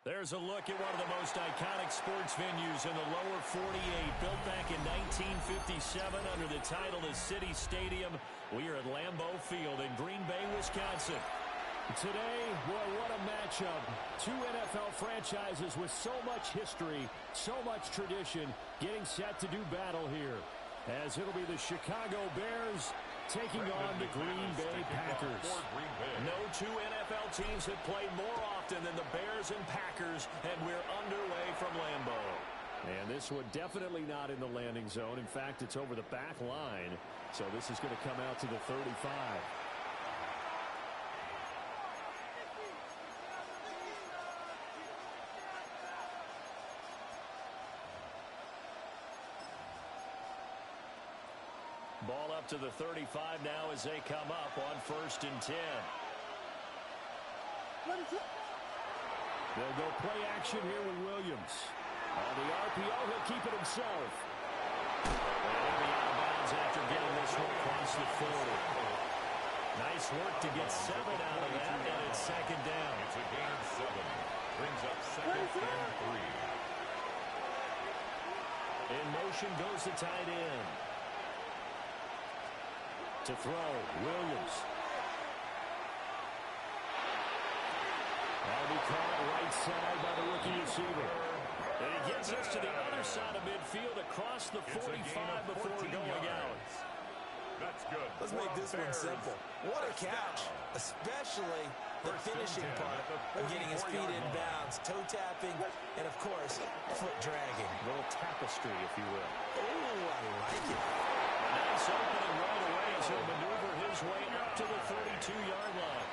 There's a look at one of the most iconic sports venues in the lower 48, built back in 1957 under the title of City Stadium. We are at Lambeau Field in Green Bay, Wisconsin. Today, boy, what a matchup. Two NFL franchises with so much history, so much tradition, getting set to do battle here. As it'll be the Chicago Bears taking on the Green Bay Packers. No two NFL teams have played more often than the Bears and Packers, and we're underway from Lambeau. And this one definitely not in the landing zone. In fact, it's over the back line. So this is going to come out to the 35. Ball up to the 35 now as they come up on 1st and 10. They'll go play action here with Williams. On the RPO, he'll keep it himself. And he'll be out of bounds after getting this one across the 40. Nice work to get 7 out of that, and it's 2nd down. It's a gain of 7. Brings up 2nd and 3. In motion goes the tight end. To throw, Williams. That'll be caught right side by the rookie receiver. And he gets us to the other side of midfield across the 45 before going out. That's good. Let's make this one simple. What a catch, especially the finishing part of getting his feet in bounds, toe tapping, and of course, foot dragging. A little tapestry, if you will. Oh, I like it. Nice opening right away as he'll maneuver his way up to the 32-yard line.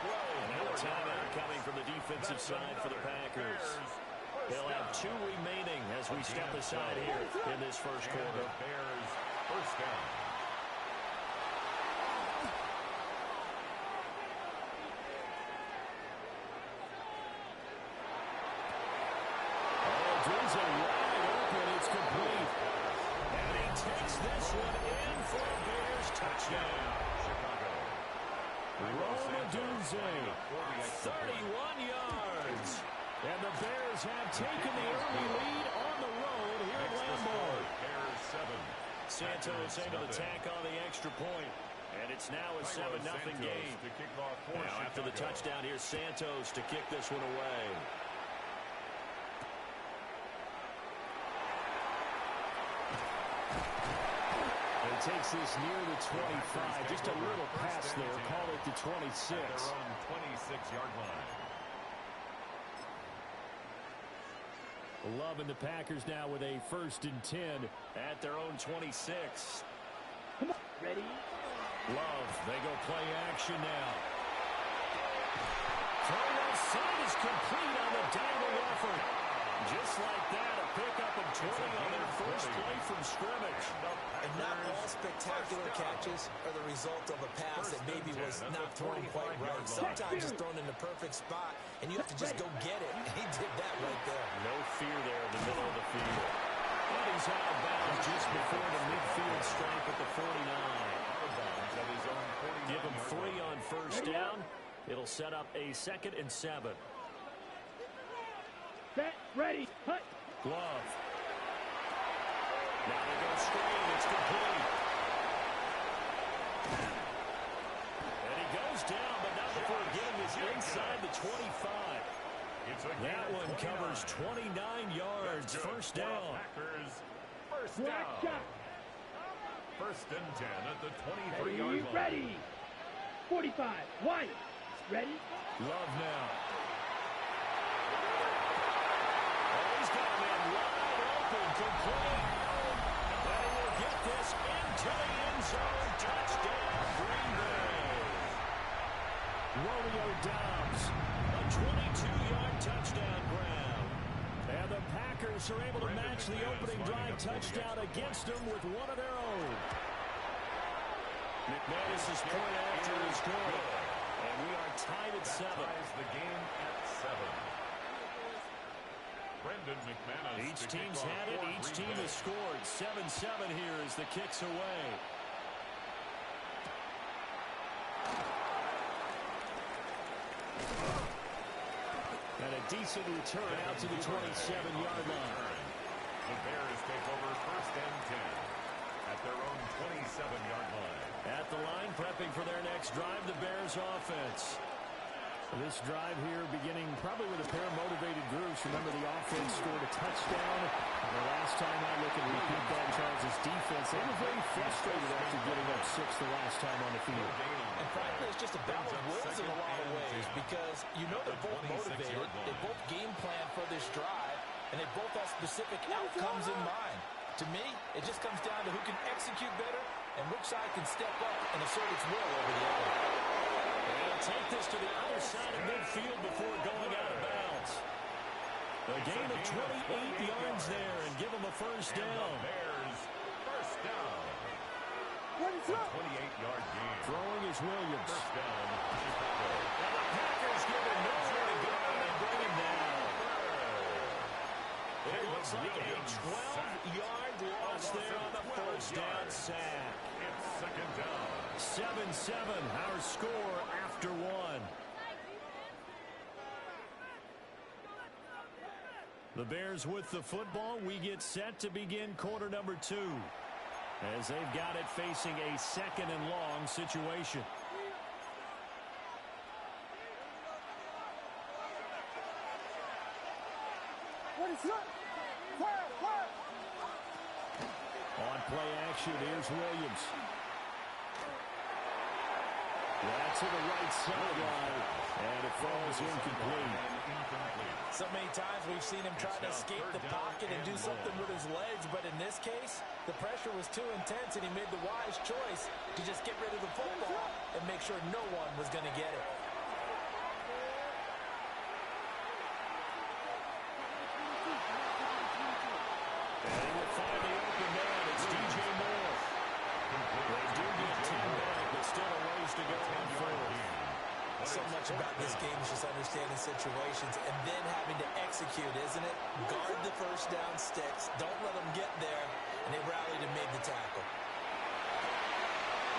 And now a timeout coming from the defensive side for the Packers. They'll have 2 remaining as we step aside here in this first quarter. Bears, first down. It's complete. And he takes this one in for a Bears touchdown. Romadunze, 31 yards. And the Bears have taken the early lead on the road here at Lambeau. Bears 7. Santos able to tack on the extra point. And it's now a 7-0 game. Now after the touchdown, here's Santos to kick this one away. Takes this near the 25. Just a little pass there. Call it the 26. Their own 26-yard line. Loving the Packers now with a 1st and 10 at their own 26. Come on, ready? Love, they go play action now. Throw outside is complete on the diving effort. Just like that, a pickup of 20 on their first play from scrimmage. And not all spectacular catches are the result of a pass that maybe was not thrown quite right. Sometimes it's thrown in the perfect spot, and you have to just go get it. And he did that right there. No fear there in the middle of the field. And he's out of bounds just before the midfield stripe at the 49. Give him 3 on first down. It'll set up a 2nd and 7. Set, ready, cut. Glove. Now they go straight. It's complete. And he goes down, but not before getting this inside the 25. That one covers 29 yards. First down. Packers, first down. 1st and 10 at the 23-yard line. Ready. 45. White. Ready. Love now. Complete. But he will get this into the end zone. Touchdown, Green Bay. Romeo Doubs, a 22-yard touchdown grab. And the Packers are able to match the opening drive touchdown against them with one of their own. McManus's point after is good. And we are tied at 7. Ties the game at 7. Each team's had it. Each team has scored. 7-7 here as the kick's away. And a decent return out to the 27-yard line. The Bears take over 1st and 10 at their own 27-yard line. At the line, prepping for their next drive, the Bears offense. This drive here beginning probably with a pair of motivated groups. Remember, the offense scored a touchdown. The last time I look and repeat that, Charles' defense, they were very frustrated after getting up 6 the last time on the field. And frankly, it's just a battle of wills in a lot of ways because you know they're both motivated. They both game plan for this drive, and they both have specific outcomes in mind. To me, it just comes down to who can execute better and which side can step up and assert its will over the other. They'll take this to the other side of midfield before going out of bounds. A gain of 28 yards there and give them a first down. Bears first down. 28-yard gain. Throwing is Williams. First down. And the Packers give him nowhere to go and bring him down. It looks like a 12-yard loss there on the first down sack. It's second down. 7-7, our score after one. The Bears with the football. We get set to begin quarter number 2 as they've got it facing a 2nd and long situation. On play action, here's Williams. That's to the right sideline, and it falls incomplete. So many times we've seen him try to escape the pocket and do something with his legs, but in this case, the pressure was too intense, and he made the wise choice to just get rid of the football and make sure no one was going to get it. And he will find the open man. It's DJ Moore. They do get 10 back, but still a ways to go on fourth. So much about this game is just understanding situations and then having to execute, isn't it? Guard the first down sticks. Don't let them get there. And they rallied and made the tackle.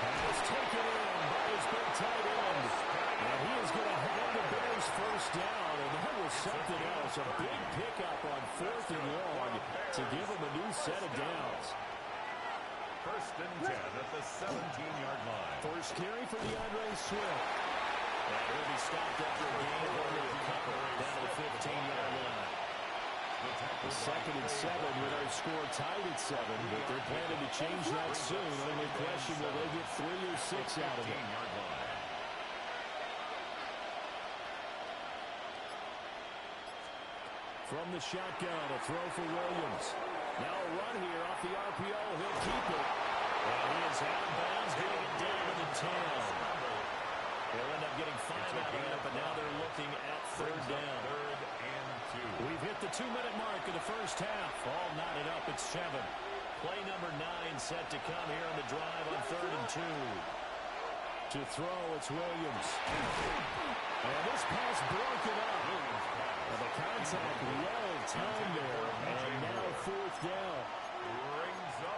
And it's taken in by his big tight end. And he is going to have the Bears first down. And that was something else. A big pickup on 4th and long to give him a new set of downs. First and 10 at the 17-yard line. First carry for DeAndre Swift. And he'll be stopped after a gain of only a couple down to the 15-yard line. The 2nd and 7 with our score tied at 7, but they're planning to change that soon. Only question, will they get 3 or 6 out of it? From the shotgun, a throw for Williams. Now a run here off the RPO. He'll keep it. And he is out of bounds, getting it down to the 10. They'll end up getting 5 out of that, but now they're looking at 3rd down. 3rd and 2. We've hit the 2-minute mark of the first half. All knotted up at 7. Play number 9 set to come here on the drive on 3rd and 2. To throw, it's Williams. And this pass broken up. And the contact well timed there. And now 4th down.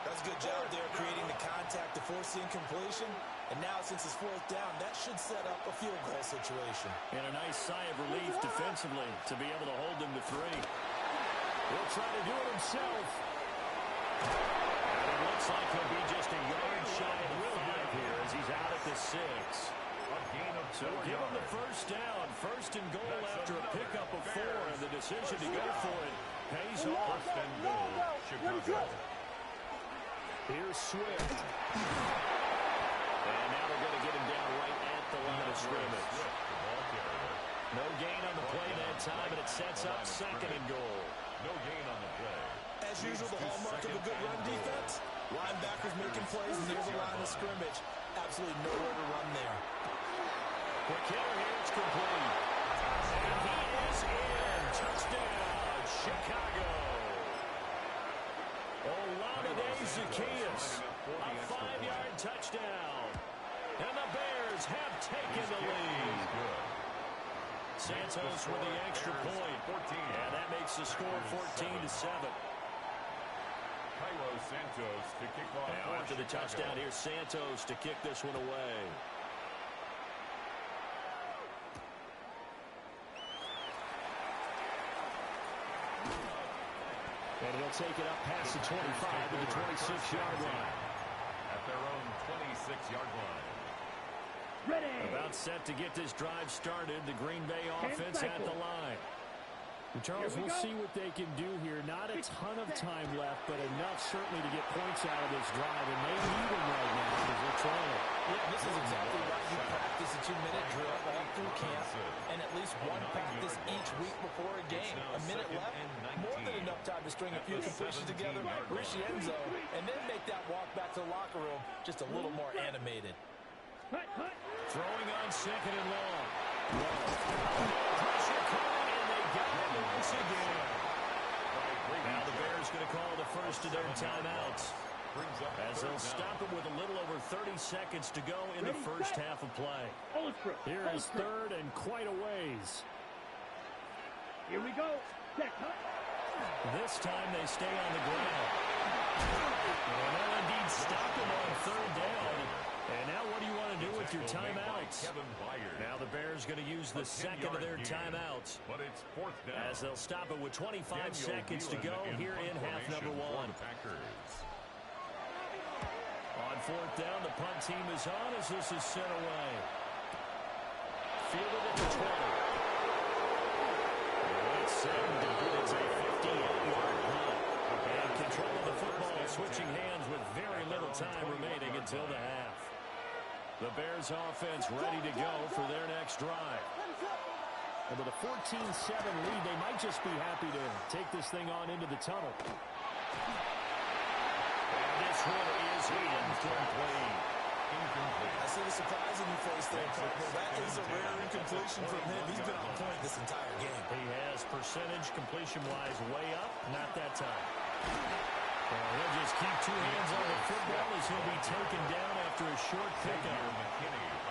That's a good job there creating the contact to force the incompletion. And now since it's 4th down, that should set up a field goal situation. And a nice sigh of relief defensively to be able to hold them to 3. He'll try to do it himself. And it looks like he'll be just a yard shy of the 5 here as he's out at the 6. So give him the first down. 1st and goal after a pickup of 4. And the decision to go for it pays off. 1st and goal, Chicago. Here's Swift. And now they're going to get him down right at the line of scrimmage. No gain on the play that time, and it sets up 2nd and goal. No gain on the play. As usual, the hallmark of a good run defense, linebackers making plays near the line of scrimmage. Absolutely nowhere to run there. Quick hitter here, it's complete. And he is in. Touchdown, Chicago. Olamide Zaccheaus, a 5-yard touchdown. And the Bears have taken the lead. Santos with the extra point. And that makes the score 14-7. Cairo Santos to kick off. Now after the touchdown, here's Santos to kick this one away. they'll take it up past the 25 to the 26-yard line. At their own 26-yard line. Ready. About set to get this drive started. The Green Bay offense at the line. And Charles, we'll see what they can do here. Not a ton of time left, but enough certainly to get points out of this drive. And they need them right now because they're trailing. Yeah, this is exactly right. You practice a 2-minute drill all through camp and at least one practice each week before a game. A minute left, more than enough time to string a few completions together, reach the end zone, and then make that walk back to the locker room just a little more animated. Throwing on second and long. Pressure coming, and they got him once again. Now the Bears going to call the first of their timeouts, as they'll stop it with a little over 30 seconds to go in the first half of play. Here is third and quite a ways. Here we go. This time they stay on the ground. And they'll indeed stop them on third down. And now what do you want to do with your timeouts? Now the Bears going to use the second of their timeouts, as they'll stop it with 25 seconds to go here in half number one. On fourth down, the punt team is on as this is sent away. Fielded at the 20. It's set and good. It's a 58-yard punt. And control of the football, switching hands with very little time remaining until the half. The Bears offense ready to go for their next drive. And with a 14-7 lead, they might just be happy to take this thing on into the tunnel. And this one is incomplete. I see the surprise in your face there, partner. That is a rare incompletion from him. He's been on point this entire game. He has percentage completion-wise way up, not that time. He'll just keep two hands on the football as he'll be taken down after a short pickup.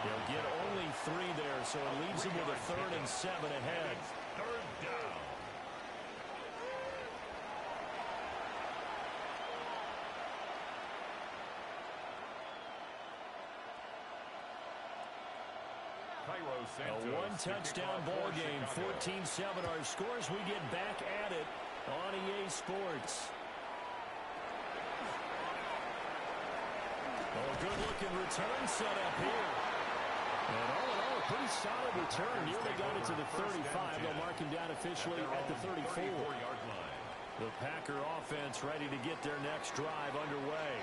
He'll get only 3 there, so it leaves him with a 3rd and 7 ahead. Third down. A one-touchdown ball game, 14-7 our scores. We get back at it on EA Sports. Oh, good-looking return set up here. And all in all, a pretty solid return. Nearly got it to the 35. They'll mark him down officially at the 34. The Packer offense ready to get their next drive underway.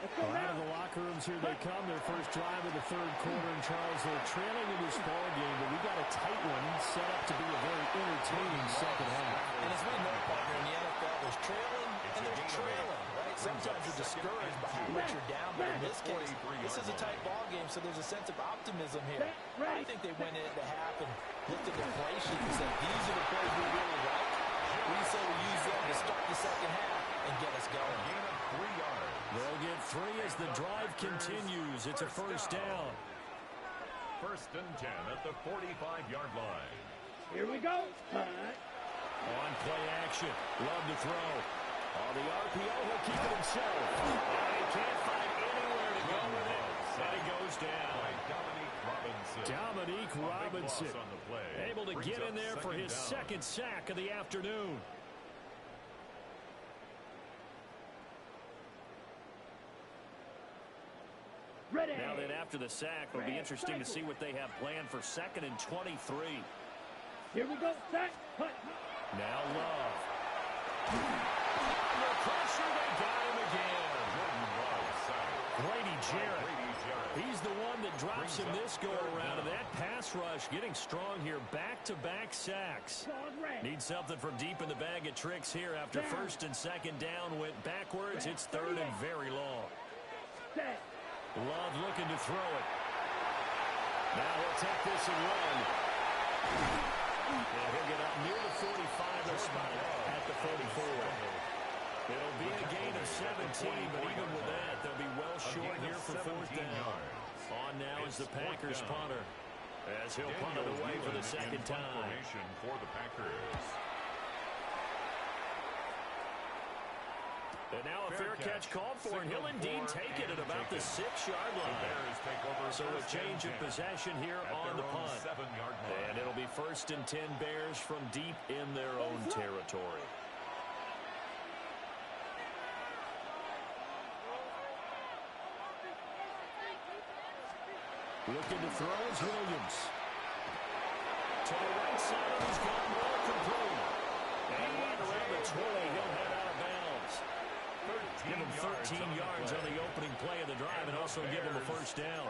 Out of the locker rooms here they come. Their first drive of the third quarter. And Charles, they're trailing in this ball game, but we got a tight one set up to be a very entertaining second half. And as we know, partner, in the NFL, there's trailing and there's trailing, right? Sometimes you're discouraged by how much you're down, but in this case, this is a tight ball game, so there's a sense of optimism here. I think they went into half and looked at the play sheet and said, these are the plays we really like. We say we use them to start the second half and get us going. Gain of 3 yards. They'll get 3 as the drive continues. It's a first down. First and 10 at the 45-yard line. Here we go. On play action. Love to throw. On the RPO, he'll keep it himself. And he can't find anywhere to go with it. And he goes down. Dominique Robinson able to get in there for his second sack of the afternoon. Ready. Now then, after the sack, it'll be interesting to see what they have planned for 2nd and 23. Here we go. Sack. Punt. Now Love. Under pressure, they got him again. Grady Jarrett. He's the one that drops him this go-around. And that pass rush getting strong here. Back-to-back sacks. Need something from deep in the bag of tricks here. After first and second down went backwards, it's 3rd and very long. Love looking to throw it. Now he'll take this and run. And he'll get up near the 45. They'll spot it at the 44. It'll be a gain of 17, but even with that, they'll be well short here for 4th down. On now is the Packers punter, as he'll punt it away for the second time. For the Packers. And now a fair catch called for, and he'll indeed take it at about the 6-yard line. So a change of possession here on the punt. And it'll be 1st and 10 Bears from deep in their own territory. Looking to throw is Williams. To the right side, he's gone well complete. And right around the 20, he'll head out of bounds. Give him 13 yards on the opening play of the drive and also give him a first down.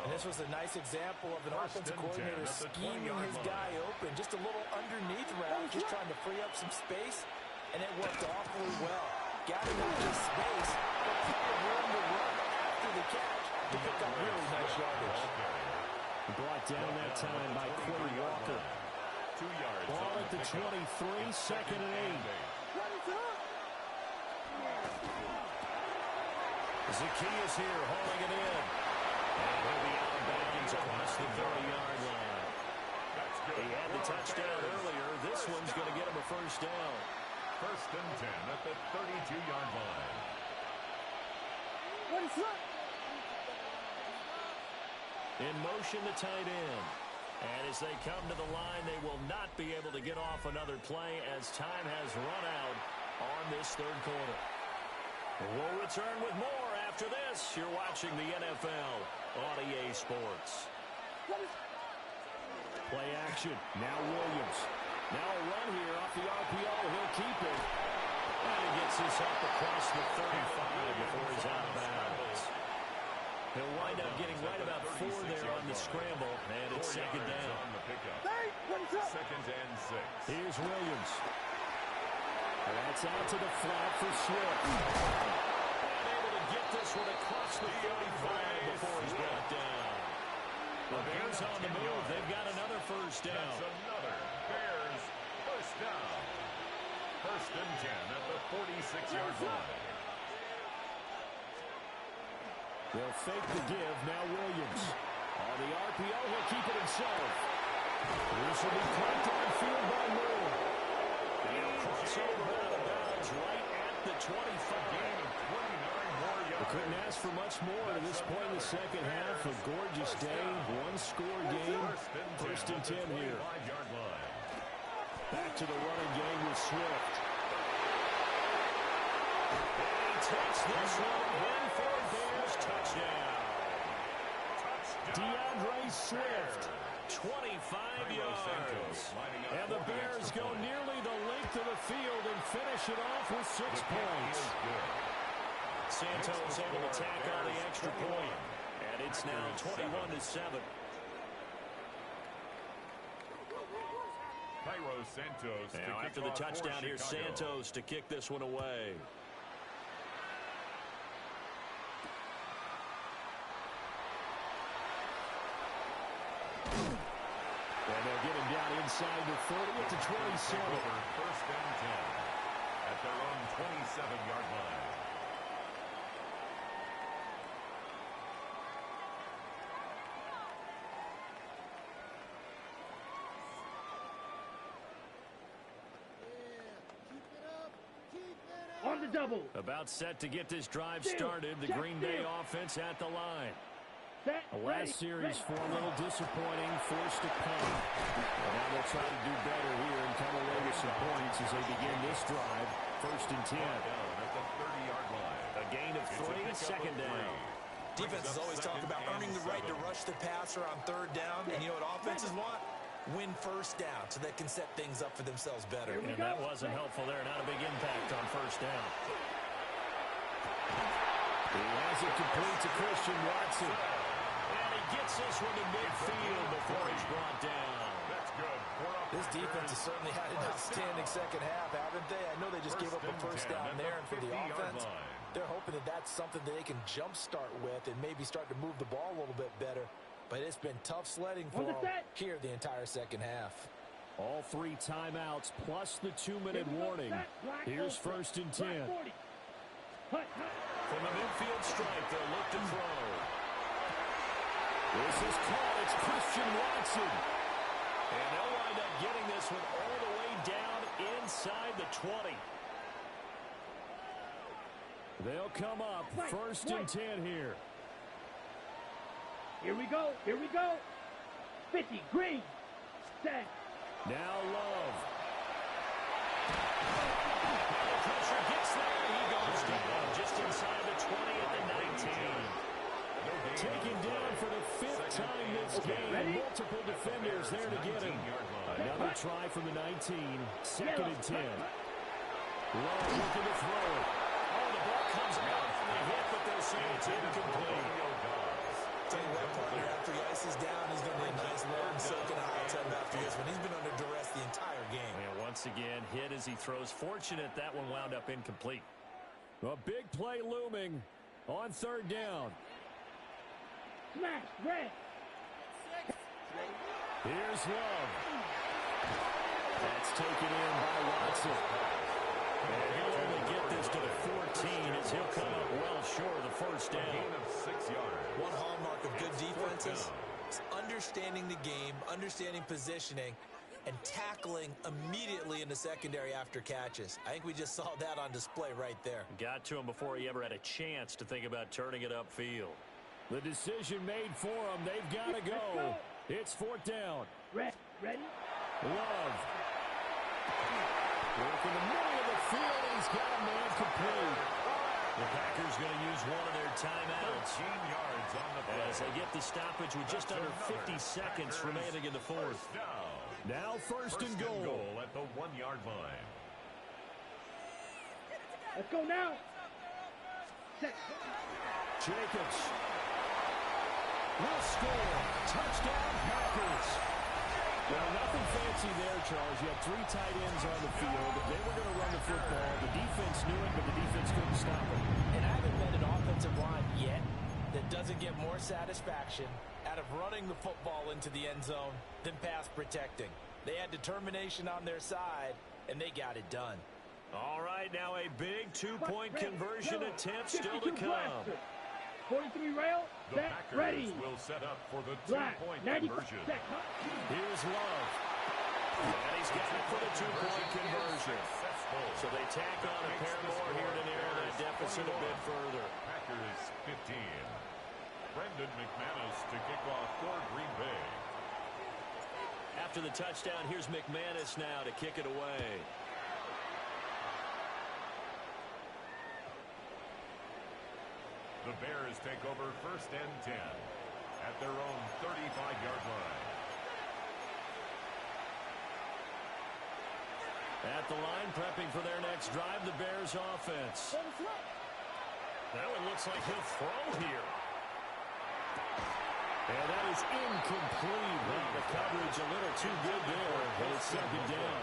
And this was a nice example of an offensive coordinator scheming his guy open. Just a little underneath route, just trying to free up some space, and it worked awfully well. Got him not just space, but plenty of room to run after the catch to pick up really nice yardage. Brought down that time by Quay Walker. 2 yards. Ball at the 23, second and 8. Zacchaeus here hauling it in. And he'll be out of bounds across the 30-yard line. He had the touchdown earlier. This one's going to get him a first down. First and 10 at the 32-yard line. In motion, the tight end. And as they come to the line, they will not be able to get off another play as time has run out on this third quarter. We'll return with more after this. You're watching the NFL on EA Sports. Play action. Now Williams. Now a run here off the RPO. He'll keep it. And he gets this up across the 35 before he's out of bounds. He'll wind up getting right about 4 there on the scramble. And it's second down. Second and 6. Here's Williams. That's out to the flat for Swift. Able to get this one across the 35 before he's brought down. The Bears on the move. They've got another first down. That's another Bears first down. First and 10 at the 46-yard line. They'll fake the give. Now Williams. On the RPO, he'll keep it himself. This will be caught on field by Moore. He'll cross over out of bounds right at the 25. They couldn't ask for much more at this point in the second half. A gorgeous day, one-score game. First and 10 here. Back to the running game with Swift. He takes this one in for a Bears touchdown. DeAndre Swift, 25 yards. And the Bears go nearly the length of the field and finish it off with 6 points. Santos able to tack on the extra point. And it's now 21-7. Now after the touchdown, here's Santos to kick this one away. And they'll get him down inside the 30 at the 27. First and 10 at their own 27-yard line. On the double. About set to get this drive started. The Green Bay offense at the line. Set, The last series for a little disappointing, forced a punt. And now they'll try to do better here and come away with some points as they begin this drive. First and 10. At the 30-yard line. A gain of 3, second down. Defenses always talk about earning the right to rush the passer on third down. And you know what offenses want? Win first down so they can set things up for themselves better. And that wasn't helpful there. Not a big impact on first down. He has it complete to Christian Watson. And he gets this one to midfield before he's brought down. That's good. This defense has certainly had an outstanding second half, haven't they? I know they just gave up a first down there, and for the offense, they're hoping that that's something that they can jumpstart with and maybe start to move the ball a little bit better. But it's been tough sledding for them here the entire second half. All 3 timeouts plus the 2-minute warning. Here's first and 10. From the midfield stripe, they'll look to throw. This is caught. It's Christian Watson. And they'll wind up getting this one all the way down inside the 20. They'll come up first and 10 here. Here we go. Here we go. 50. Green. Set. Now Love. The pressure gets there. He goes down just inside the 20 at the 19. taken down for the 5th time this game. Multiple defenders there to get him. Another try from the 19. 2nd and 10. Love looking to throw it. Oh, the ball comes out from the hit, but they'll say it's incomplete. Tell you what, partner, after he ices down, he's going to be a nice long soak in a hot tub after this one. He's been under duress the entire game. And once again, hit as he throws. Fortunate that one wound up incomplete. A big play looming on 3rd down. Smash, red. Here's Love. That's taken in by Watson. And he'll only get this to the 14 as he'll come up well short of the 1st down. Gain of 6 yards. One hallmark of good defenses is understanding the game, understanding positioning, and tackling immediately in the secondary after catches. I think we just saw that on display right there. Got to him before he ever had a chance to think about turning it upfield. The decision made for him. They've got to go. It's 4th down. Ready? Love. Work in the middle of the field. He's got a man complete. The Packers going to use one of their timeouts 13 yards on the play. as they get the stoppage with just under 50 seconds remaining in the 4th. Now first and goal at the 1-yard line. Let's go now. Set. Jacobs will score. Touchdown, Packers. Well, nothing fancy there, Charles. You had 3 tight ends on the field. They were going to run the football. The defense knew it, but the defense couldn't stop it. And I haven't met an offensive line yet that doesn't get more satisfaction out of running the football into the end zone than pass protecting. They had determination on their side, and they got it done. All right, now a big 2-point conversion attempt still to come. 43 rail, The set, Packers ready. will set up for the Black, 2-point 90 conversion. set. Here's Love. And he's got it for the 2-point conversion. So they tack on a pair more here to narrow that deficit a bit further. Packers 15. Brendan McManus to kick off for Green Bay. After the touchdown, here's McManus now to kick it away. The Bears take over 1st and 10 at their own 35-yard line. At the line, prepping for their next drive, the Bears offense. That one looks like he'll throw here. And that is incomplete. Well, the coverage a little too good there, but it's 2nd down.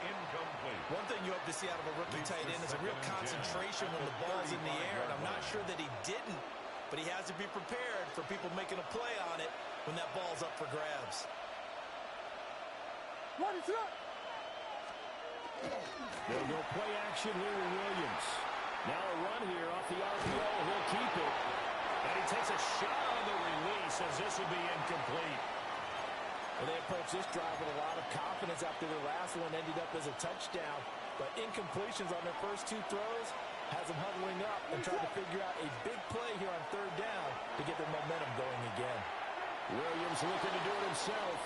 Incomplete. One thing you hope to see out of a rookie tight end is a real concentration when the ball's in the air, and I'm not sure that he didn't, but he has to be prepared for people making a play on it when that ball's up for grabs. What is up? They'll go play action here with Williams. Now a run here off the RPO. He'll keep it. And he takes a shot on the release as this will be incomplete. Well, they approached this drive with a lot of confidence after their last one ended up as a touchdown. But incompletions on their first 2 throws has them huddling up and trying to figure out a big play here on 3rd down to get their momentum going again. Williams looking to do it himself.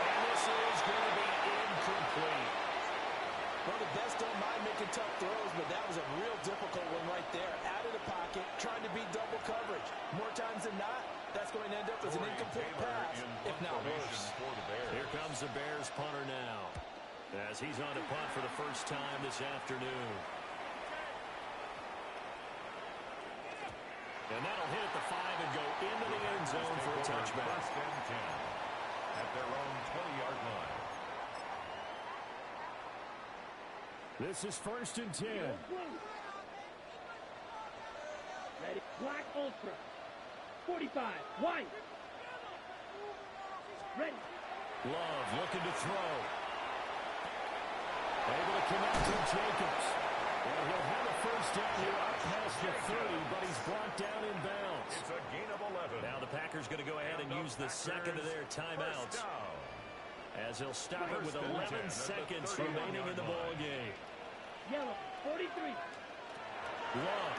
And this is going to be incomplete. Well, the best don't mind making tough throws, but that was a real difficult one right there. Out of the pocket, trying to beat double coverage. More times than not, that's going to end up as an incomplete pass, if not worse. Here comes the Bears punter now, as he's on to punt for the first time this afternoon. And that'll hit at the 5 and go into the end zone for a touchback. 1st and 10 at their own 20-yard line. This is 1st and 10. Ready. Black Ultra. 45. White. Ready. Love looking to throw. Able to connect to Jacobs. And he'll have a 1st down here out past the 30, but he's brought down in bounds. It's a gain of 11. Now the Packers going to go ahead and use the 2nd of their timeouts, as he'll stop it with 11 seconds remaining in the ball game. Yellow. 43. Love.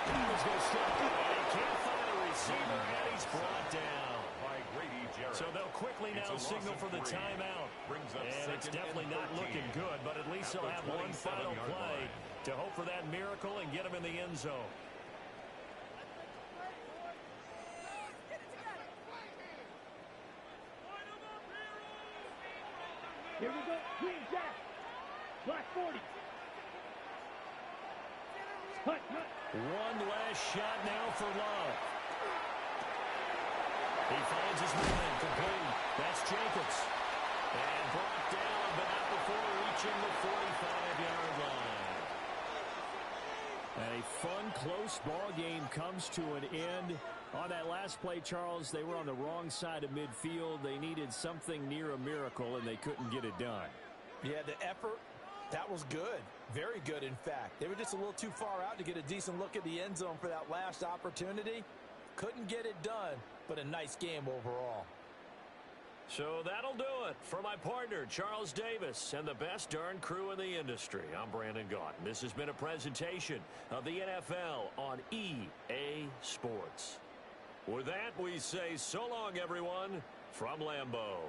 He was going to stop it, and he can't find a receiver, and he's brought down. By Grady Jarrett. So they'll quickly now signal for the timeout. And it's definitely not looking good, but at least he'll have one final play to hope for that miracle and get him in the end zone. Here we go. Green Jack. Black 40. Hut. One last shot now for Love. He finds his man complete. That's Jacobs. And brought down, but not before reaching the 45-yard line. And a fun, close ball game comes to an end. On that last play, Charles, they were on the wrong side of midfield. They needed something near a miracle, and they couldn't get it done. Yeah, the effort, that was good. Very good, in fact. They were just a little too far out to get a decent look at the end zone for that last opportunity. Couldn't get it done, but a nice game overall. So that'll do it for my partner, Charles Davis, and the best darn crew in the industry. I'm Brandon Gaunt. This has been a presentation of the NFL on EA Sports. With that, we say so long, everyone, from Lambeau.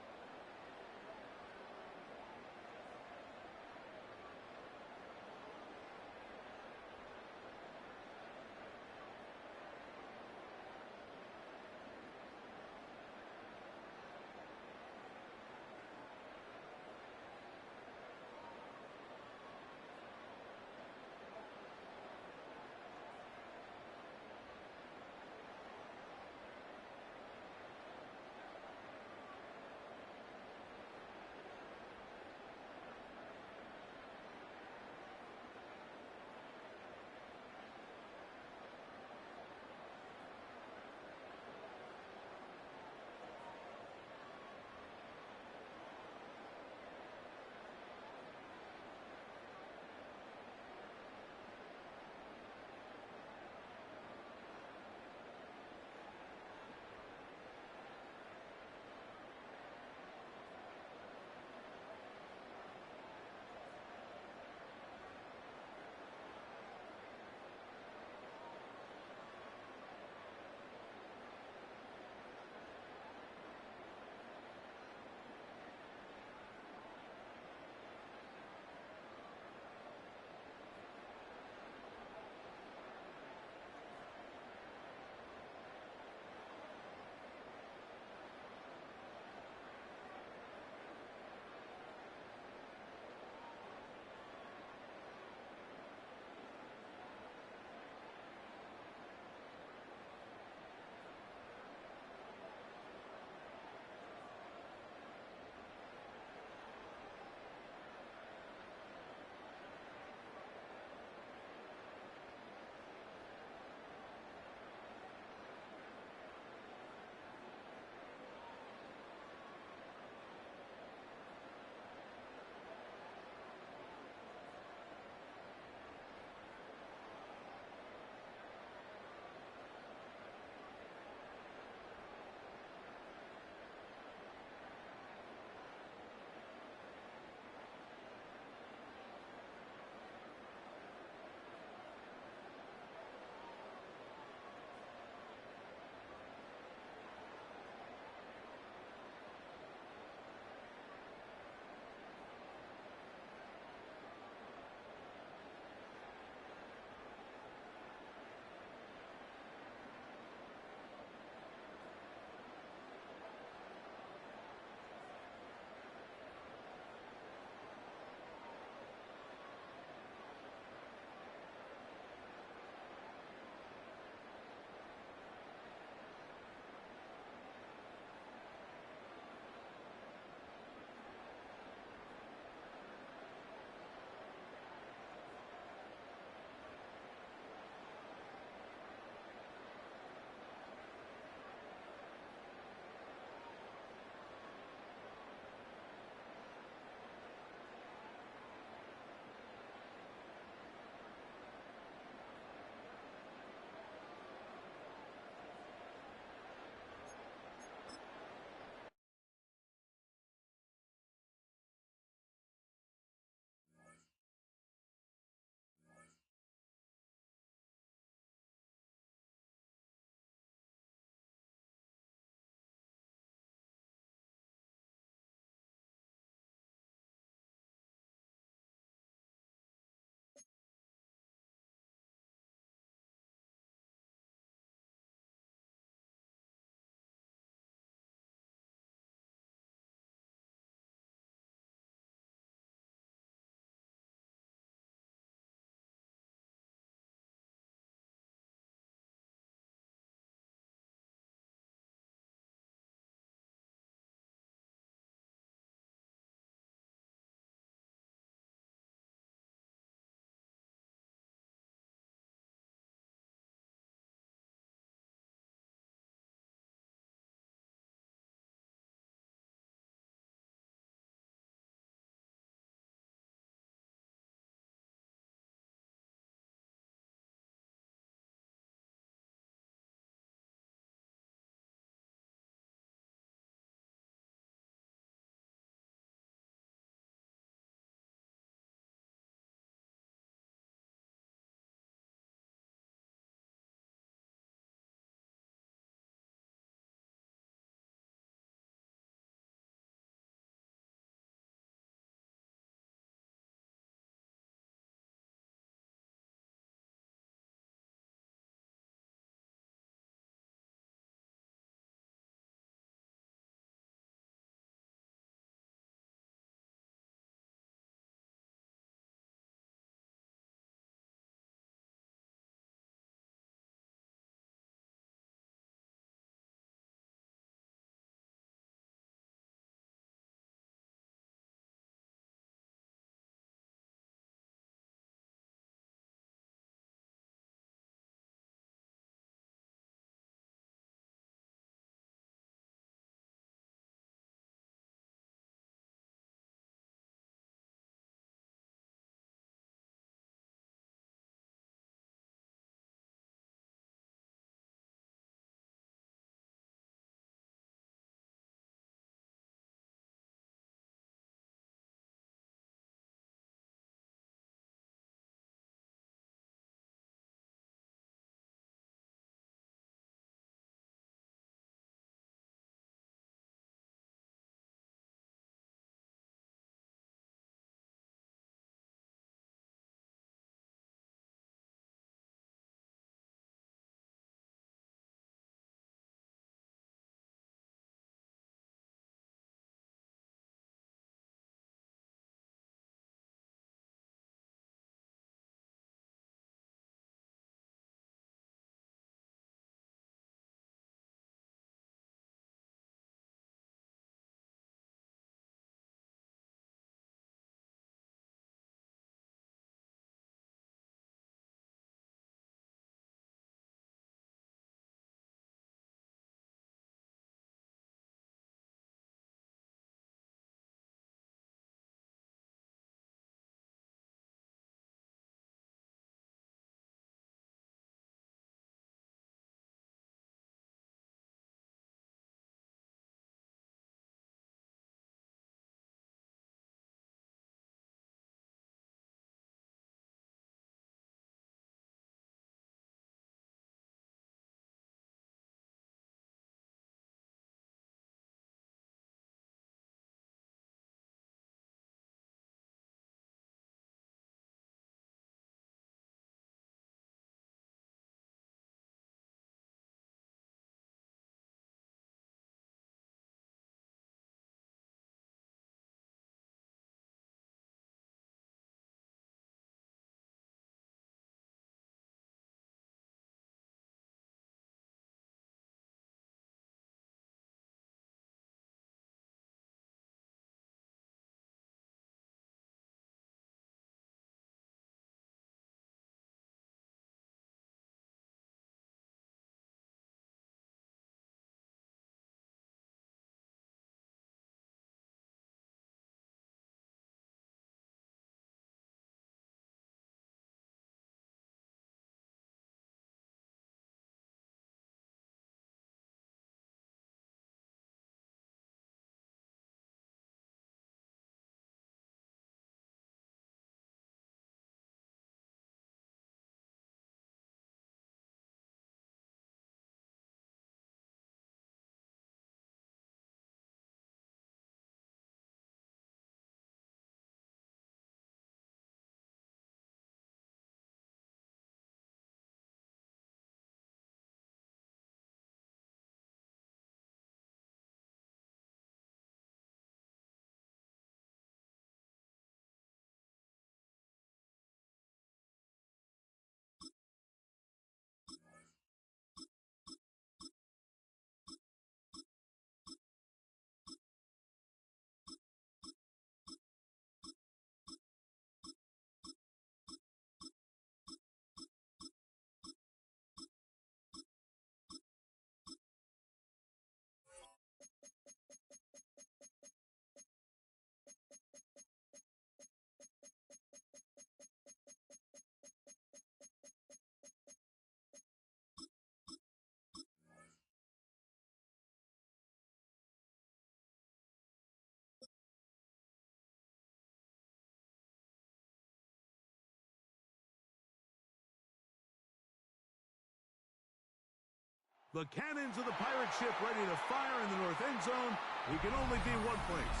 The cannons of the pirate ship ready to fire in the north end zone. We can only be one place.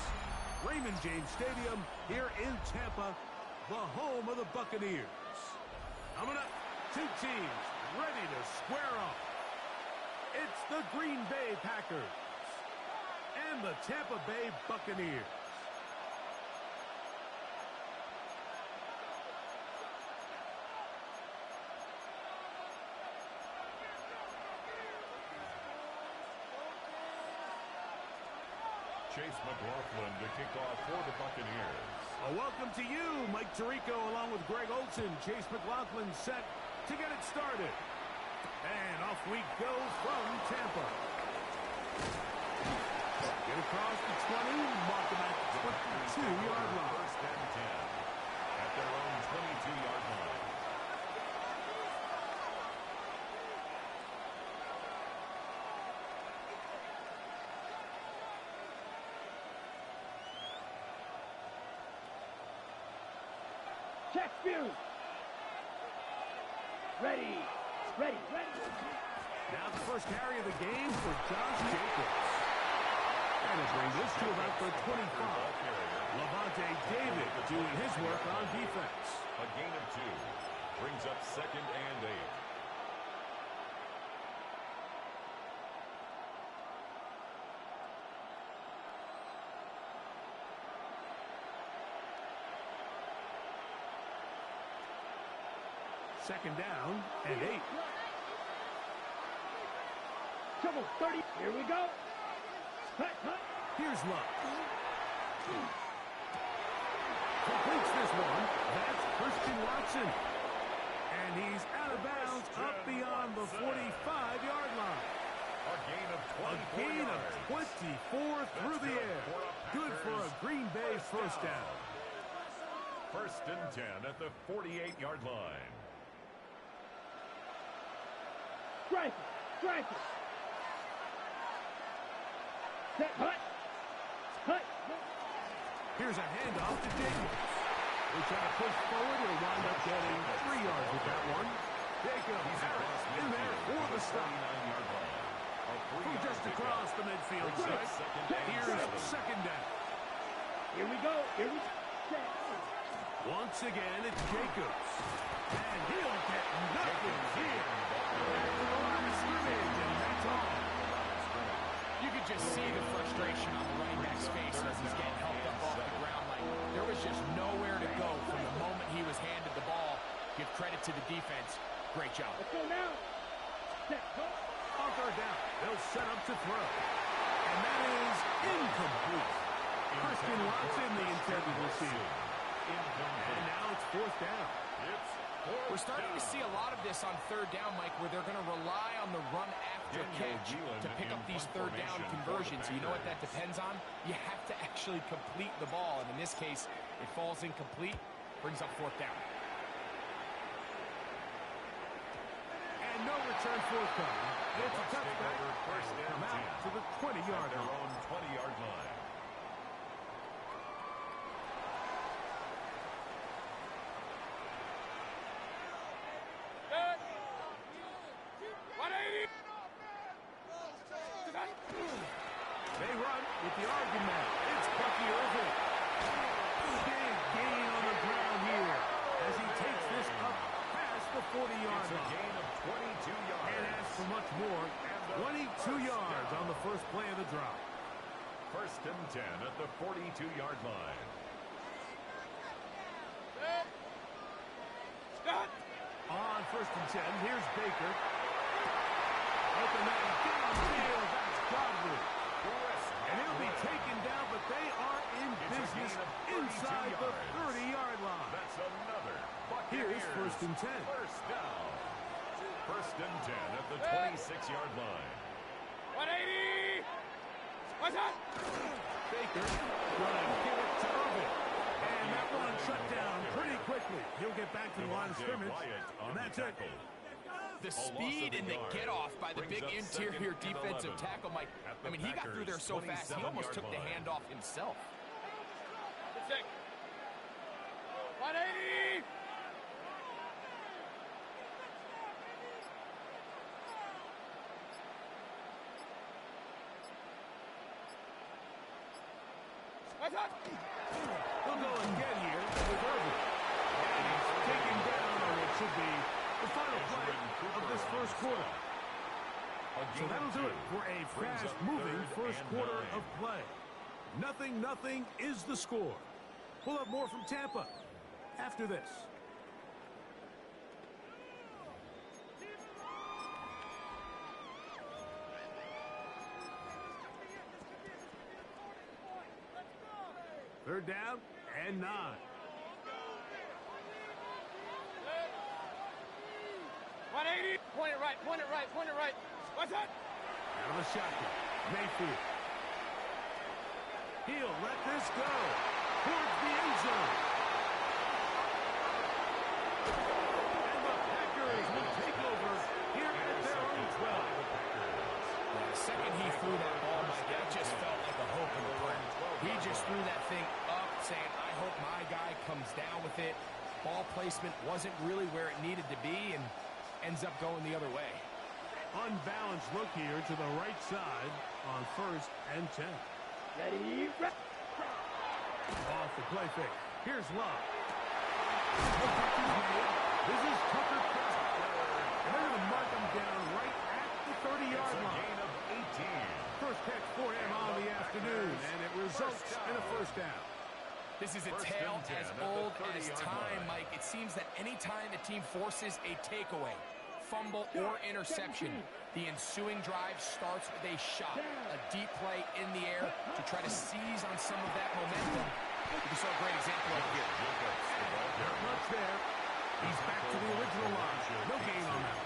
Raymond James Stadium here in Tampa, the home of the Buccaneers. Coming up, two teams ready to square off. It's the Green Bay Packers and the Tampa Bay Buccaneers. Chase McLaughlin to kick off for the Buccaneers. A welcome to you, Mike Tirico, along with Greg Olson. Chase McLaughlin set to get it started. And off we go from Tampa. Get across the 20, mark them at the 22-yard line. First and 10 at their own 22-yard line. Check view. Ready. Ready. Ready. Now the first carry of the game for Josh Jacobs. And it'll bring this to about the 25. Levante David doing his work on defense. A gain of 2 brings up 2nd and 8. Second down and 8. Trouble 30. Here we go. Cut, cut. Here's Love. Completes this one. That's Christian Watson. And he's out of bounds up beyond the 45-yard line. A gain of 24 A gain of yards. 24 through the air. Good for a Green Bay first down. First and 10 at the 48-yard line. Strike it. Strike it. Set, cut. Cut. Here's a handoff to Jacobs. They try to push forward. He'll wind up getting 3 yards with that one. Jacobs in there for the stop. From just across the midfield side. Here's second down. Here we go. Here we go. Once again, it's Jacobs. And he'll get nothing here. The line of scrimmage, and that's all. You could just see the frustration on the running back's face as he's getting helped up off the ground. Like, there was just nowhere to go from the moment he was handed the ball. Give credit to the defense. Great job. Let's go now. Set, cut. On third down, they'll set up to throw. And that is incomplete. Christian Watson, the intended receiver. And now it's fourth down. We're starting to see a lot of this on third down, Mike, where they're going to rely on the run after catch to pick up these third down conversions. You know what that depends on? You have to actually complete the ball. And in this case, it falls incomplete, brings up fourth down. And no return forthcoming. It's a touchback. Come out to the 20-yard Their line. own 20-yard line. They run with the argument. It's Bucky Irving. Big gain on the ground here as he takes this up past the 40-yard It's a line. gain of 22 yards. And as for much more, 22 yards on the first play of the drive. First and 10 at the 42-yard line. On first and 10, here's Baker. Open man downfield. That's Godwin. And he'll be taken down, but they are in business inside the 30-yard line. That's another Buccaneers. Here's first and 10. First down. First and 10 at the 26-yard line. 180! What's up? Baker trying to get it to Irvin. And that one shut down pretty quickly. He'll get back to the line of scrimmage, and that's it. The speed and the get-off by the big interior defensive tackle, Mike. I mean, he got through there so fast, he almost took the handoff himself. 180! He'll go again here with Irvin. And he's taken down on what should be the final play of this first quarter. So that'll do it for a fast-moving first quarter of play. 0-0 is the score. We'll have more from Tampa after this. Third down and 9. Point it right, point it right, point it right. What's that? Out of the shotgun, Mayfield. He'll let this go towards the end zone. And the Packers will take over here at their own 12. The second he threw that ball, Mike, it just felt like a hope in the prayer. He just threw that thing up, saying, I hope my guy comes down with it. Ball placement wasn't really where it needed to be, and ends up going the other way. Unbalanced look here to the right side on 1st and 10. Ready, Off the play fake. Here's Love. This is Tucker Preston. And they're going to mark him down right at the 30-yard line. Gain of 18. First catch for him on the afternoon, and it results in a first down. This is a tale as old as time, Mike. It seems that any time a team forces a takeaway, fumble, or interception, the ensuing drive starts with a shot, a deep play in the air to try to seize on some of that momentum. We saw a great example of it here. Not much there. He's back to the original line. No gain on that.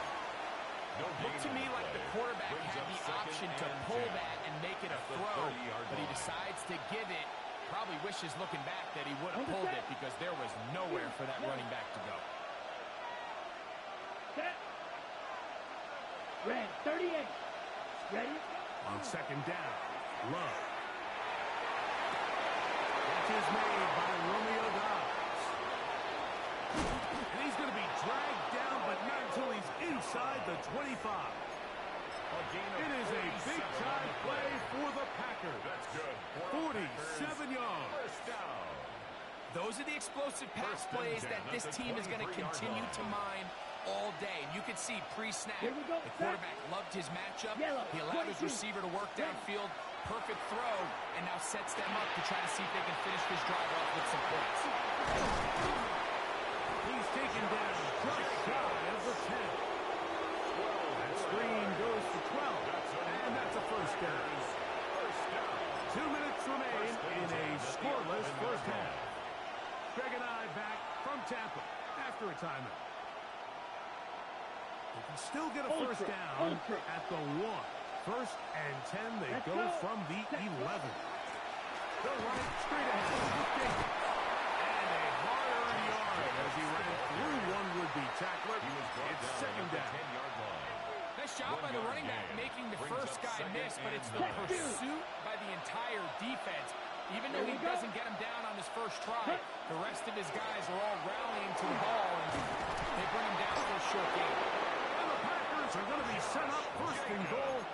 Looked to me like the quarterback had the option to pull that and make it a throw, but he decides to give it. Probably wishes looking back that he would have pulled it because there was nowhere for that running back to go. Set. Red 38. Ready? On second down, Love. Catch is made by Romeo Dobbs. And he's going to be dragged down, but not until he's inside the 25. It is a big-time play for the Packers. That's good. 47 yards. First down. Those are the explosive pass plays that this team is going to continue to mine all day. And you can see pre-snap, Here we go. the quarterback loved his matchup. Yellow, He allowed his 22. receiver to work downfield. Perfect throw, and now sets them up to try to see if they can finish this drive off with some points. He's taken down just shy of the 10. That screen goes for 12, and that's a first down. 2 minutes remain in a scoreless first half. Greg and I back from Tampa after a timeout. They can still get a first down at the 1. 1st and 10, they go from the 11. They'll run it straight ahead. And a hard-earned yard as he ran through one would-be tackler. It's second down. 10-yard line. Nice job by the running back making the first guy miss, but it's the pursuit by the entire defense. Even though he doesn't get him down on his first try, the rest of his guys are all rallying to the ball, and they bring him down for a short game. And the Packers are going to be set up first and goal.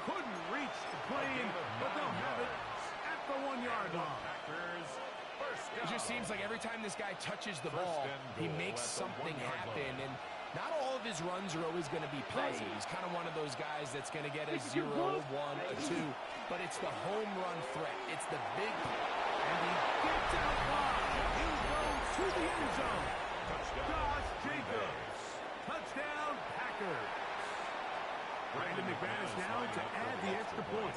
Couldn't reach the plane, but they'll have it at the 1-yard line. It just seems like every time this guy touches the ball, he makes something happen, and not all of his runs are always going to be positive. He's kind of one of those guys that's going to get a 0, a 1, a 2, but it's the home run threat. It's the big play. And he gets out wide. He'll go to the end zone. Josh Jacobs. Touchdown, Packers. Brandon McManus now to add the extra point.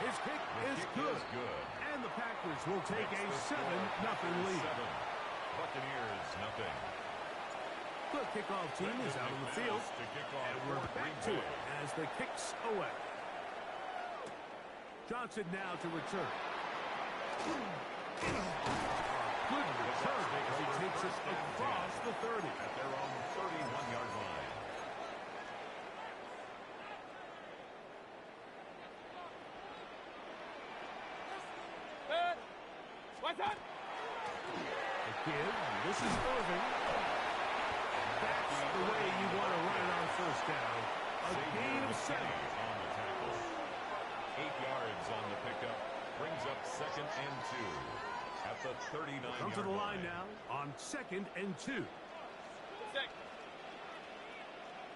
His kick is good. And the Packers will take a 7-0 lead. Buccaneers, nothing. The kickoff team is out on the field. And we're back to it as the kick's away. Johnson now to return. Good return as he takes it across the 30. At their own 31-yard line. What's that? The kid, this is Irving. That's the way you want to run it on first down. A gain of 7. On the tackle. 8 yards on the pickup. second and 2 at the 39-yard Come to the line now on 2nd and 2.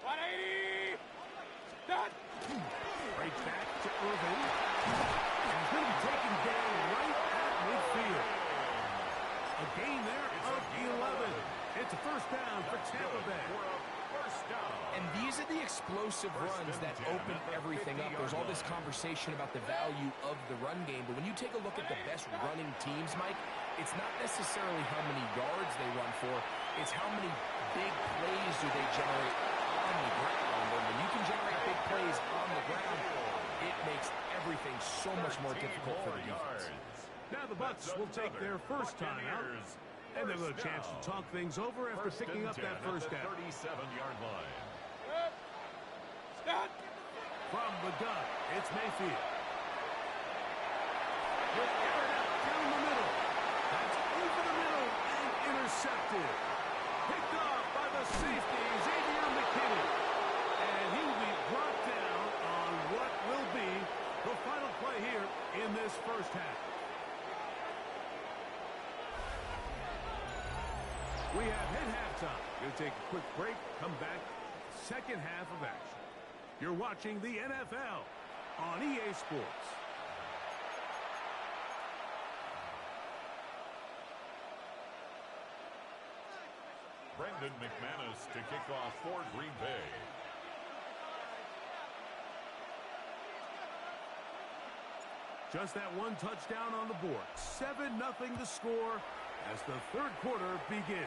180. Done. Right back to Irvin. And he's going to be taken down right at midfield. A gain there of 11. It's a first down for Tampa Bay. And these are the explosive runs that open everything up. There's all this conversation about the value of the run game, but when you take a look at the best running teams, Mike, it's not necessarily how many yards they run for, it's how many big plays do they generate on the ground. And when you can generate big plays on the ground, it makes everything so much more difficult for the defense. Now the Bucs will take their first time out, and they'll have a chance to talk things over after picking up that first down. 37-yard line. Stop. From the gun, it's Mayfield. With aired out down the middle. That's over the middle and intercepted. Picked off by the safety, Xavier McKinney. And he will be brought down on what will be the final play here in this first half. We have hit halftime. Going to take a quick break, come back, second half of action. You're watching the NFL on EA Sports. Brendan McManus to kick off for Green Bay. Just that one touchdown on the board. 7-0 the score as the third quarter begins.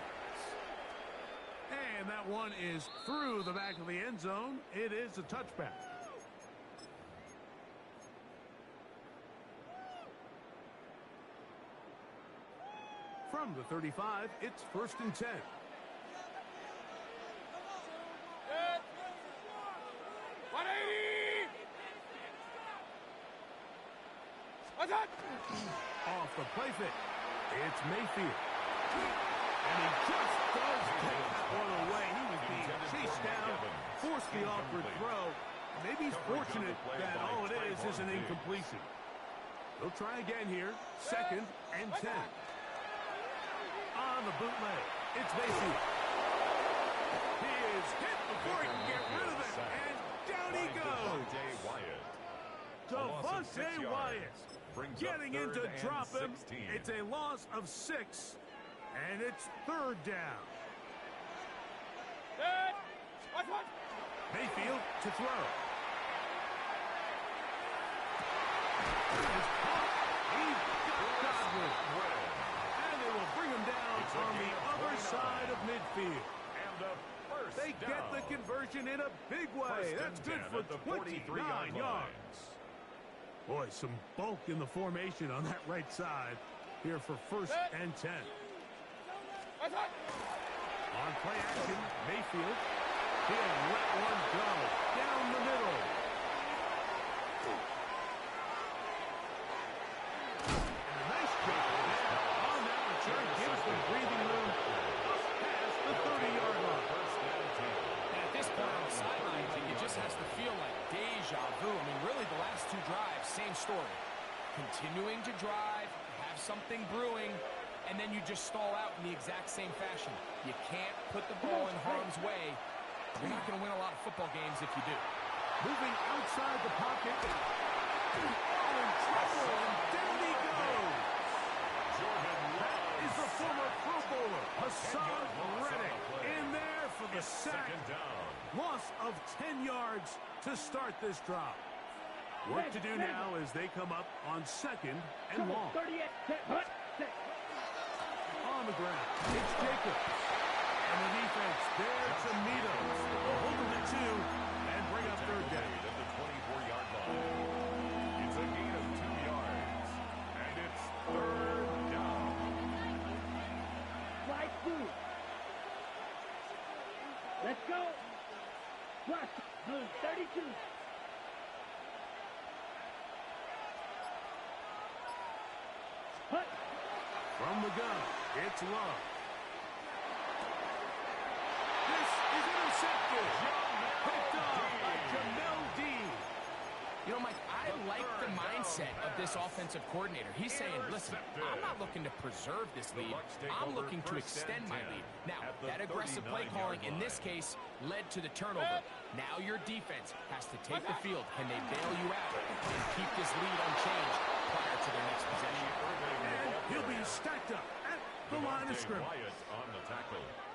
And that one is through the back of the end zone. It is a touchback. From the 35, it's 1st and 10. Good. 180. What's that? Off the play fake. It's Mayfield. And he just does take that one away. He was being chased down, forced the awkward throw. Maybe he's fortunate that all it is an incompletion. They'll try again here. 2nd and 10. On the bootleg, it's Mayfield. He is hit before he can get rid of it. And down he goes. Devontae Wyatt. Getting in to drop him. It's a loss of 6. And it's 3rd down. Good. What? Mayfield to throw. He's caught. He's got Godwin. And they will bring him down on the other side of midfield. They get the conversion in a big way. That's good for 29 yards. Boy, some bulk in the formation on that right side here for 1st and 10. On play action, Mayfield. He'll let one go down the middle. And a nice kick on that return gives them breathing room past the 30-yard line. And at this point on the sideline, it just has to feel like deja vu. I mean, really, the last 2 drives, same story. Continuing to drive, have something brewing, and then you just stall out in the exact same fashion. You can't put the ball in harm's way. You're not going to win a lot of football games if you do. Moving outside the pocket. Oh, in trouble, and down he goes. That is the former Pro Bowler, Hassan Reddick, in there for the sack. Loss of 10 yards to start this drive. Work to do now as they come up on 2nd and long. 38. On the ground, it's Jacobs. And the defense there to meet him. They'll hold him to 2 and bring up 3rd down. At the 24-yard line. It's a gain of 2 yards. And it's 3rd down. Slide through. Let's go. Plus, blue 32. Hut. From the gun, it's Love. This is intercepted. Picked off by Jamel Dean. You know, Mike, I like the mindset mindset of this offensive coordinator. He's saying, listen, I'm not looking to preserve this lead. I'm looking to extend my lead. Now, that aggressive play calling in this case led to the turnover. Now your defense has to take the field. Can they bail you out and keep this lead unchanged prior to their next possession? And he'll be stacked up at the line of scrimmage.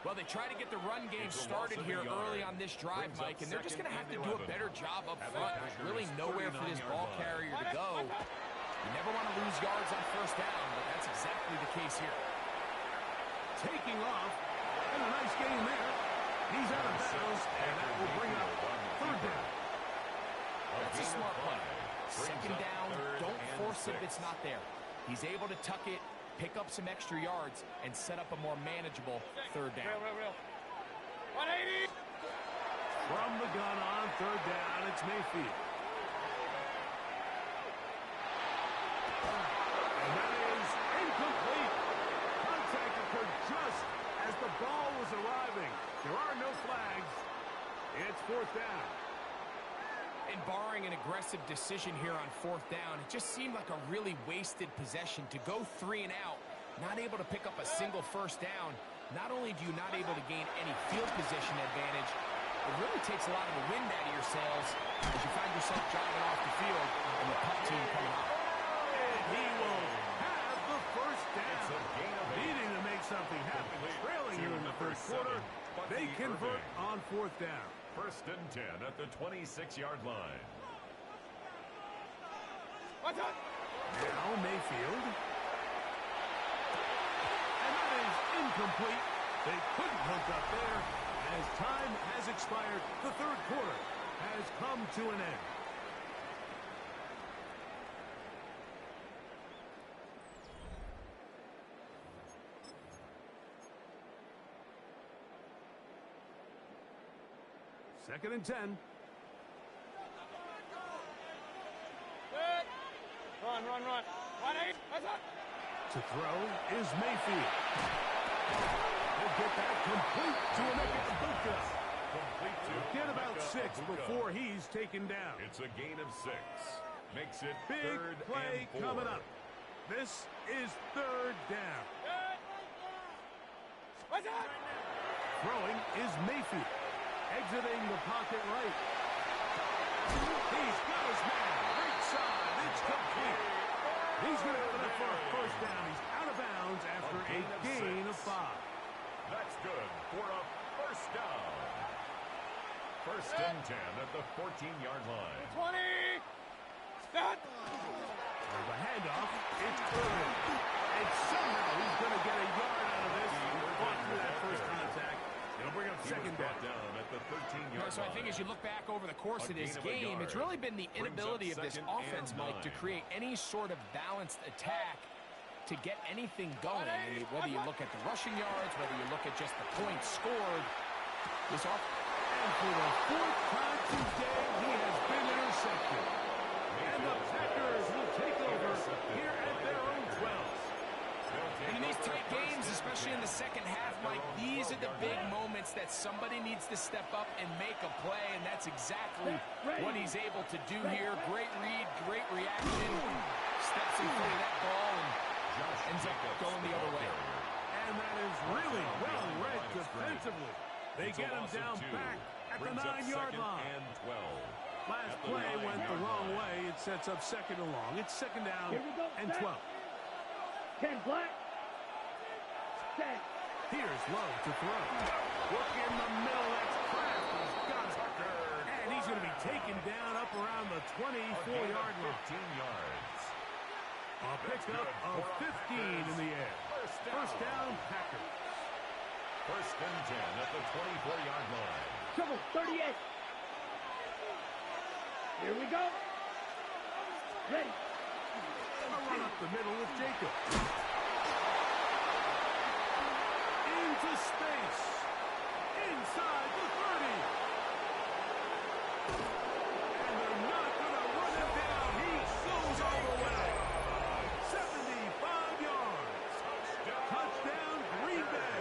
Well, they try to get the run game started here early on this drive, Mike, and they're just going to have to do a better job up front. There's really nowhere for this ball carrier to go. You never want to lose yards on first down, but that's exactly the case here. Taking off, and a nice gain there. He's out of bounds, and that will bring up third down. That's a smart play. Second down, don't force it if it's not there. He's able to tuck it, pick up some extra yards, and set up a more manageable third down. 180! From the gun on third down, it's Mayfield. And that is incomplete. Contact occurred just as the ball was arriving. There are no flags. It's fourth down. And barring an aggressive decision here on fourth down, it just seemed like a really wasted possession to go 3 and out, not able to pick up a single first down. Not only do you not able to gain any field position advantage, it really takes a lot of the wind out of your sails as you find yourself driving off the field and the punt team coming up. And he will have the first down. Needing to make something happen. Trailing here in the third quarter. They convert on fourth down. First and 10 at the 26-yard line. Now Mayfield. And that is incomplete. They couldn't hook up there. As time has expired, the third quarter has come to an end. Second and 10. Run. 180. To throw is Mayfield. He'll get that complete to Emeka Egbuka. Get about 6 before he's taken down. It's a gain of 6. Makes it Big third play and 4. coming up. This is third down. Throwing is Mayfield. Exiting the pocket right. He's got his man. Right side. It's complete. He's going to have enough for a first down. He's out of bounds after a gain of 5. That's good for a first down. First and 10 at the 14-yard line. 20! Stop! The handoff, it's Irvin. And somehow he's going to get a yard out of this. He fought through that first contact. It'll bring up second down at the 13-yard line. So I think as you look back over the course of this game, it's really been the inability of this offense, Mike, to create any sort of balanced attack to get anything going. I mean, whether you look at the rushing yards, whether you look at just the points scored, this offense. And for the fourth time today, he has been intercepted. And the Packers will take over here at their own 12. And in these tight games, especially in the second half, Mike, these are the big moments that somebody needs to step up and make a play, and that's exactly what he's able to do here. Great read, great reaction, steps in front of that ball and ends up going the other way. And that is really well read defensively. They get him down back at the 9-yard line. And 12. Last play went the wrong way. It sets up second and long. It's second down and 12. 10 black. 10. Here's Lowe to throw. Look in the middle. That's Kraft. He's got it. And he's going to be taken down up around the 24-yard line. 15 yards. A pickup of 15 in the air. First down, Packers. First and 10 at the 24-yard line. Triple 38. Here we go. Ready. A run up the middle with Jacob. Into space. Inside the 30. And they're not going to run him down. He goes all the way. 75 yards. Touchdown, Green Bay.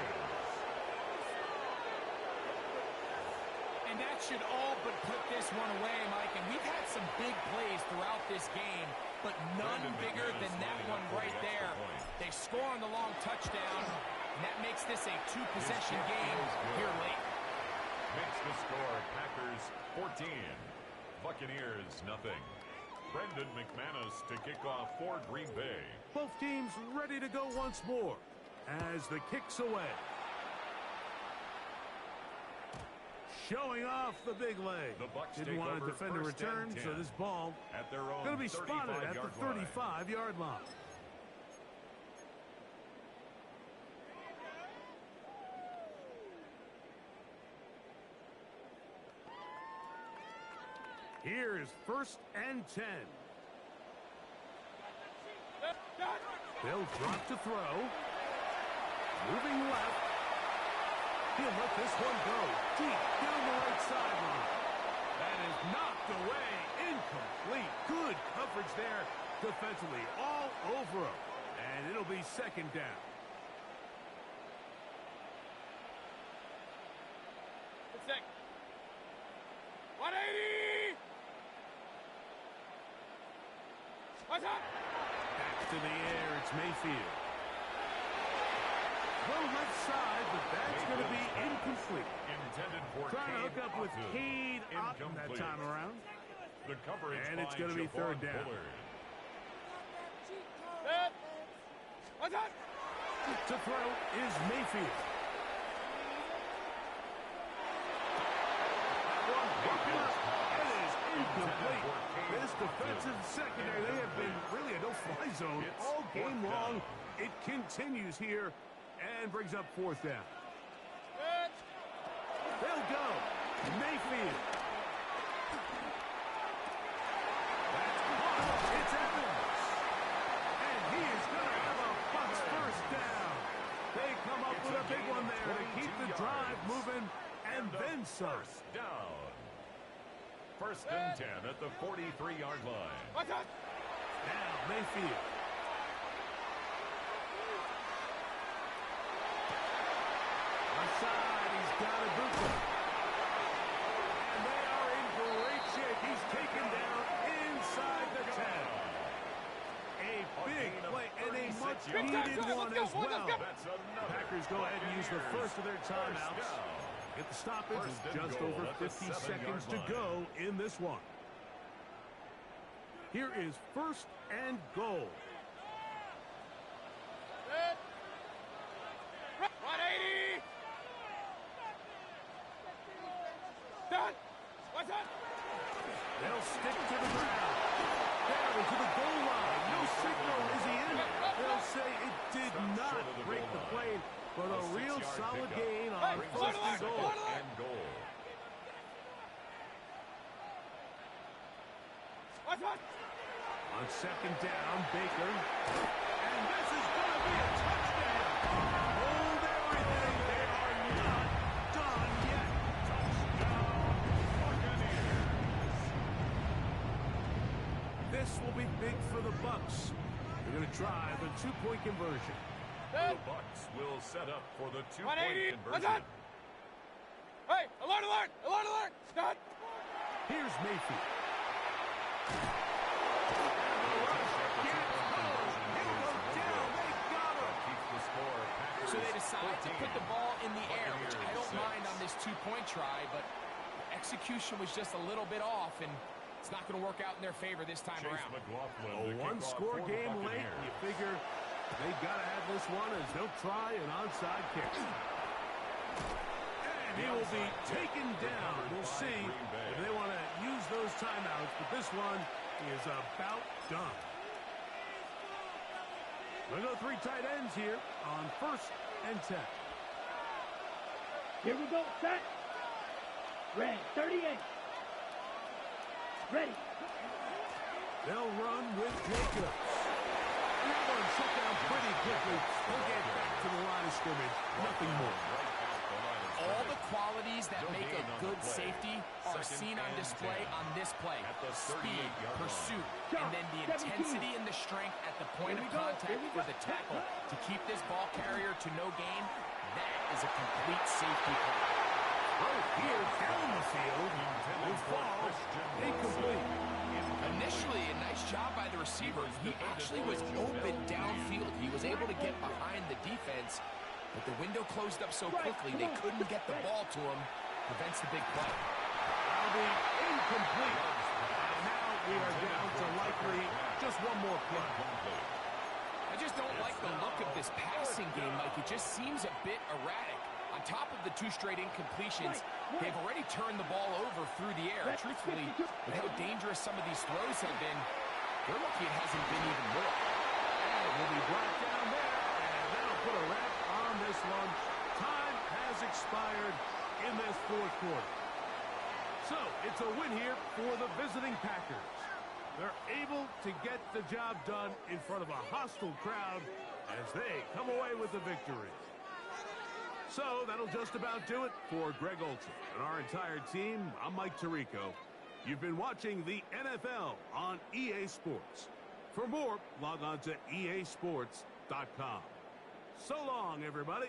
And that should all but put this one away, Mike. And we've had some big plays throughout this game, but none bigger than that one right there. They score on the long touchdown, and that makes this a two-possession game here late. Makes the score Packers 14, Buccaneers nothing. Brendan McManus to kick off for Green Bay. Both teams ready to go once more as the kick's away. Showing off the big leg. The Bucs didn't want to defend a return, so this ball at their own going to be spotted at the 35-yard line. Here is 1st and 10. They'll drop to throw. Moving left. He'll let this one go deep down the right sideline. That is knocked away. Incomplete. Good coverage there defensively. All over him. And it'll be 2nd down. It's sick. 180! What's up? Back to the air. It's Mayfield. Go left side, but that's going to be incomplete. Intended for Trying to hook up with Cade Otton that time around. The coverage and it's going to be 3rd down. What's up? To throw is Mayfield. It is incomplete. This defensive secondary, they have been really a no-fly zone all game long. It continues here and brings up 4th down. They'll go. Mayfield. That's caught. It's Evans. And he is going to have a Bucs 1st down. They come up with a big one there to keep the drive moving and then some. Down. 1st and 10 at the 43-yard line. What's up? Now Mayfield. Side, he's got a boot. And they are in great shape. He's taken down inside the 10. A big play and a much-needed one as well. Packers go ahead and use the first of their timeouts. Get the stoppage with just over 50 seconds to go in this one. Here is 1st and goal. 180! Done! What's up? They'll stick to the ground. Down to the goal line. No signal. Is he in? They'll say it did not break the plane, but a real solid gain on 1st and goal. What's up? On 2nd down, Baker. And this is going to be a touchdown. Hold everything. They are not done yet. Touchdown, Buccaneers. This will be big for the Bucs. They're going to try the 2-point conversion. The Bucs will set up for the 2-point 180. What's conversion. up? Hey, alert, alert, alert, alert. Done. Here's Mayfield. So they decide to put the ball in the air, which I don't mind on this 2-point try, but execution was just a little bit off, and it's not going to work out in their favor this time around. A one-score game late. You figure they got to have this one as they'll try an onside kick. And he will be taken down. We'll see if they want to use those timeouts, but this one is about done. We'll go 3 tight ends here on 1st and 10. Here we go. Set. Ready. 38. Ready. They'll run with Jacobs. And that one shut down pretty quickly. They'll get back to the line of scrimmage. Nothing more. All the qualities that make a good safety are seen on display on this play. Speed, pursuit, and then the intensity and the strength at the point of contact for the tackle to keep this ball carrier to no gain. That is a complete safety play. Right here down the field will fall incomplete. receiver, he actually was open downfield. He was able to get behind the defense, but the window closed up so quickly they couldn't get the ball to him. Prevents the big play. That'll be incomplete. And now we are down to likely just one more play. I just don't like the look of this passing game, Mike. It just seems a bit erratic. On top of the 2 straight incompletions, they've already turned the ball over through the air. Truthfully, with how dangerous some of these throws have been, they're lucky it hasn't been even more. And we'll be brought down there, and that'll put a wrap on this one. Time has expired in this 4th quarter. So, it's a win here for the visiting Packers. They're able to get the job done in front of a hostile crowd as they come away with the victory. So, that'll just about do it for Greg Olson and our entire team. I'm Mike Tirico. You've been watching the NFL on EA Sports. For more, log on to easports.com. So long, everybody.